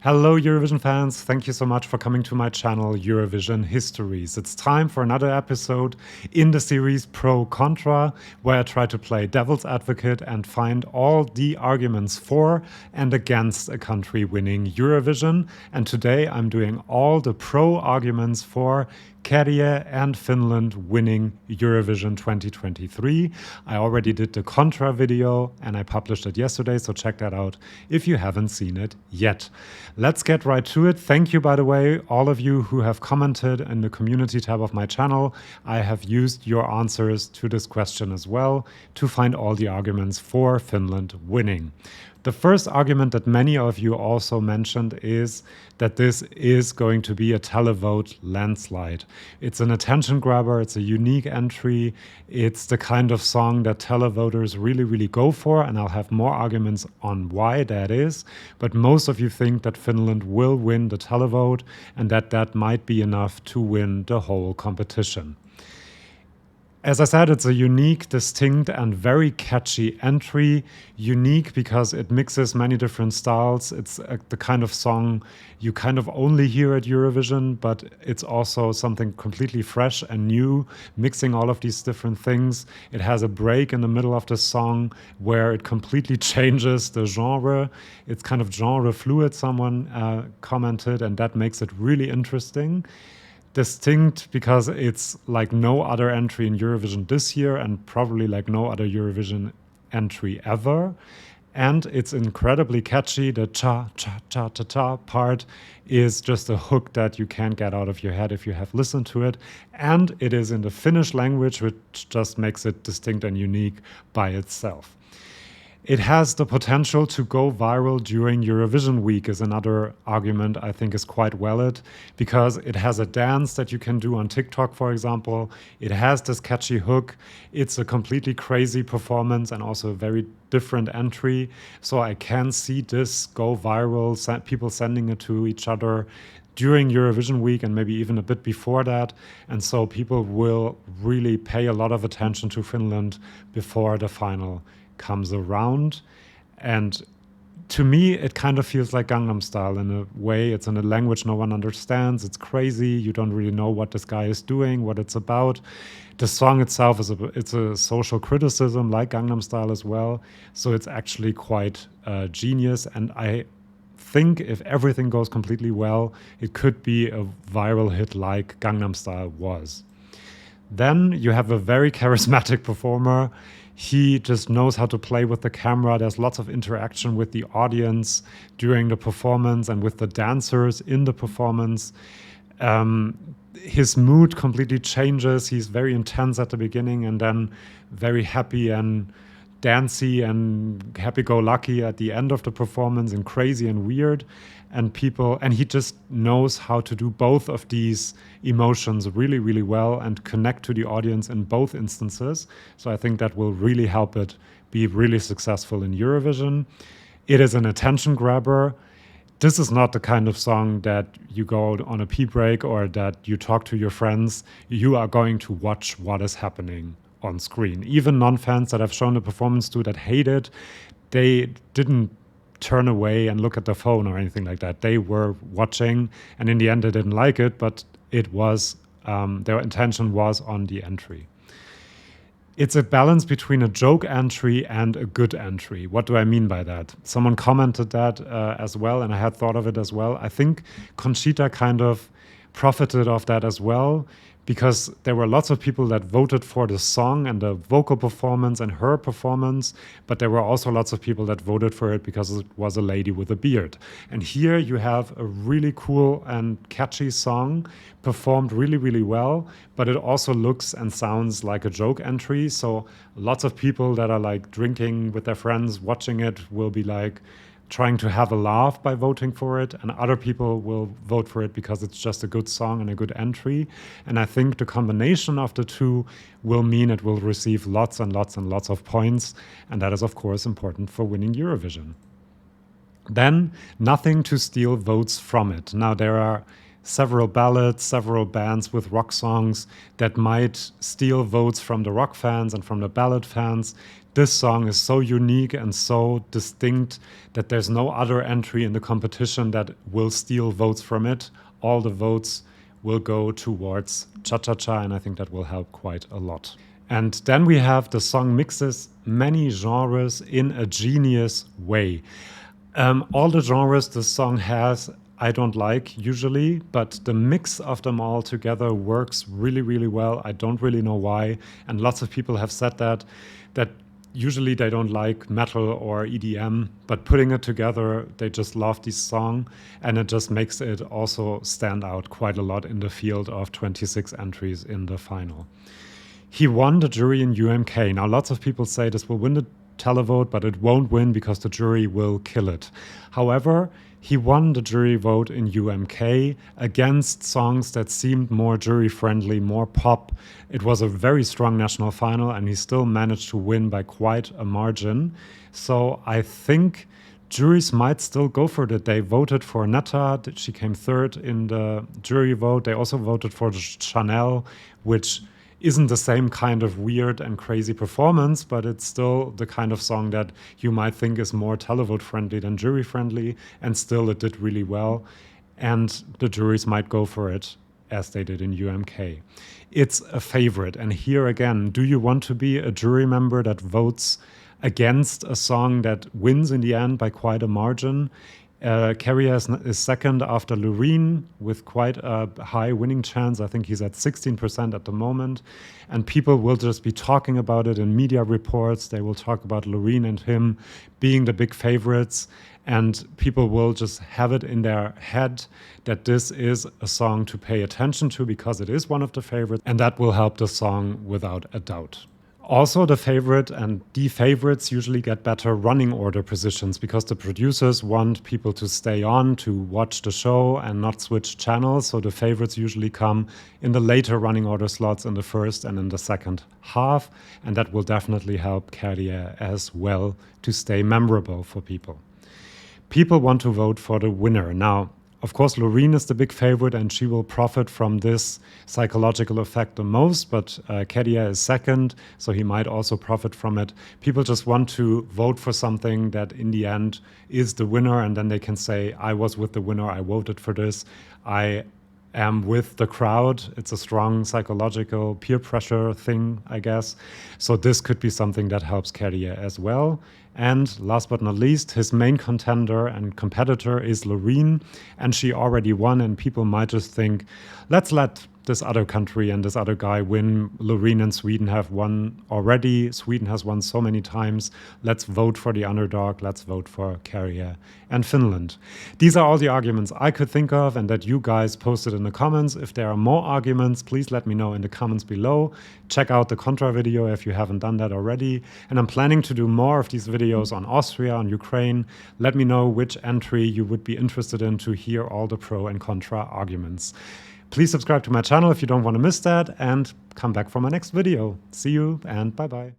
Hello, Eurovision fans. Thank you so much for coming to my channel, Eurovision Histories. It's time for another episode in the series Pro Contra, where I try to play devil's advocate and find all the arguments for and against a country winning Eurovision. And today I'm doing all the pro arguments for Käärijä and Finland winning Eurovision 2023. I already did the contra video and I published it yesterday, so check that out if you haven't seen it yet. Let's get right to it. Thank you, by the way, all of you who have commented in the community tab of my channel. I have used your answers to this question as well to find all the arguments for Finland winning. The first argument that many of you also mentioned is that this is going to be a televote landslide. It's an attention grabber, it's a unique entry, it's the kind of song that televoters really go for, and I'll have more arguments on why that is. But most of you think that Finland will win the televote and that might be enough to win the whole competition. As I said, it's a unique, distinct, and very catchy entry. Unique because it mixes many different styles. It's the kind of song you kind of only hear at Eurovision, but it's also something completely fresh and new, mixing all of these different things. It has a break in the middle of the song where it completely changes the genre. It's kind of genre fluid, someone commented, and that makes it really interesting. Distinct because it's like no other entry in Eurovision this year and probably like no other Eurovision entry ever. And it's incredibly catchy. The cha-cha-cha-cha-cha part is just a hook that you can't get out of your head if you have listened to it. And it is in the Finnish language, which just makes it distinct and unique by itself. It has the potential to go viral during Eurovision week is another argument I think is quite valid, because it has a dance that you can do on TikTok, for example. It has this catchy hook. It's a completely crazy performance and also a very different entry. So I can see this go viral, people sending it to each other during Eurovision week and maybe even a bit before that. And so people will really pay a lot of attention to Finland before the final comes around. And to me, it kind of feels like Gangnam Style in a way. It's in a language no one understands. It's crazy. You don't really know what this guy is doing, what it's about. The song itself it's a social criticism like Gangnam Style as well. So it's actually quite genius. And I think if everything goes completely well, it could be a viral hit like Gangnam Style was. Then you have a very charismatic performer. He just knows how to play with the camera. There's lots of interaction with the audience during the performance and with the dancers in the performance. His mood completely changes. He's very intense at the beginning and then very happy and dancey and happy-go-lucky at the end of the performance and crazy and weird. And he just knows how to do both of these emotions really well and connect to the audience in both instances. So I think that will really help it be really successful in Eurovision. It is an attention grabber. This is not the kind of song that you go on a pee break or that you talk to your friends. You are going to watch what is happening on screen. Even non-fans that I've shown the performance to that hate it, they didn't turn away and look at the phone or anything like that. They were watching, and in the end they didn't like it, but it was their intention was on the entry. It's a balance between a joke entry and a good entry. What do I mean by that? Someone commented that as well, and I had thought of it as well. I think Conchita kind of profited of that as well, because there were lots of people that voted for the song and the vocal performance and her performance, but there were also lots of people that voted for it because it was a lady with a beard. And here you have a really cool and catchy song performed really well, but it also looks and sounds like a joke entry. So lots of people that are like drinking with their friends watching it will be like trying to have a laugh by voting for it, and other people will vote for it because it's just a good song and a good entry. And I think the combination of the two will mean it will receive lots and lots of points, and that is of course important for winning Eurovision. Then nothing to steal votes from it. Now there are several ballads, several bands with rock songs that might steal votes from the rock fans and from the ballad fans. This song is so unique and so distinct that there's no other entry in the competition that will steal votes from it. All the votes will go towards Cha-Cha-Cha, and I think that will help quite a lot. And then we have the song mixes many genres in a genius way. All the genres the song has, I don't like usually, but the mix of them all together works really, really well. I don't really know why. And lots of people have said that usually they don't like metal or EDM, but putting it together, they just love this song, and it just makes it also stand out quite a lot in the field of 26 entries in the final. He won the jury in UMK. Now, lots of people say this will win the televote, but it won't win because the jury will kill it. However, he won the jury vote in UMK against songs that seemed more jury-friendly, more pop. It was a very strong national final, and he still managed to win by quite a margin. So I think juries might still go for it. They voted for Netta. She came third in the jury vote. They also voted for Chanel, which isn't the same kind of weird and crazy performance, but it's still the kind of song that you might think is more televote friendly than jury friendly, and still it did really well, and the juries might go for it as they did in UMK. It's a favorite, and here again, do you want to be a jury member that votes against a song that wins in the end by quite a margin? Käärijä is second after Loreen with quite a high winning chance. I think he's at 16% at the moment. And people will just be talking about it in media reports. They will talk about Loreen and him being the big favorites. And people will just have it in their head that this is a song to pay attention to because it is one of the favorites. And that will help the song without a doubt. Also, the favorite and the favorites usually get better running order positions because the producers want people to stay on to watch the show and not switch channels. So the favorites usually come in the later running order slots in the first and in the second half. And that will definitely help Käärijä as well to stay memorable for people. People want to vote for the winner. Now, of course, Loreen is the big favorite, and she will profit from this psychological effect the most, but Käärijä is second, so he might also profit from it. People just want to vote for something that in the end is the winner, and then they can say, I was with the winner, I voted for this, I am with the crowd. It's a strong psychological peer pressure thing, I guess. So this could be something that helps Käärijä as well. And last but not least, his main contender and competitor is Loreen, and she already won, and people might just think, let's let this other country and this other guy win. Loreen and Sweden have won already. Sweden has won so many times. Let's vote for the underdog. Let's vote for Käärijä and Finland. These are all the arguments I could think of and that you guys posted in the comments. If there are more arguments, please let me know in the comments below. Check out the contra video if you haven't done that already. And I'm planning to do more of these videos on Austria, on Ukraine. Let me know which entry you would be interested in to hear all the pro and contra arguments. Please subscribe to my channel if you don't want to miss that, and come back for my next video. See you and bye-bye.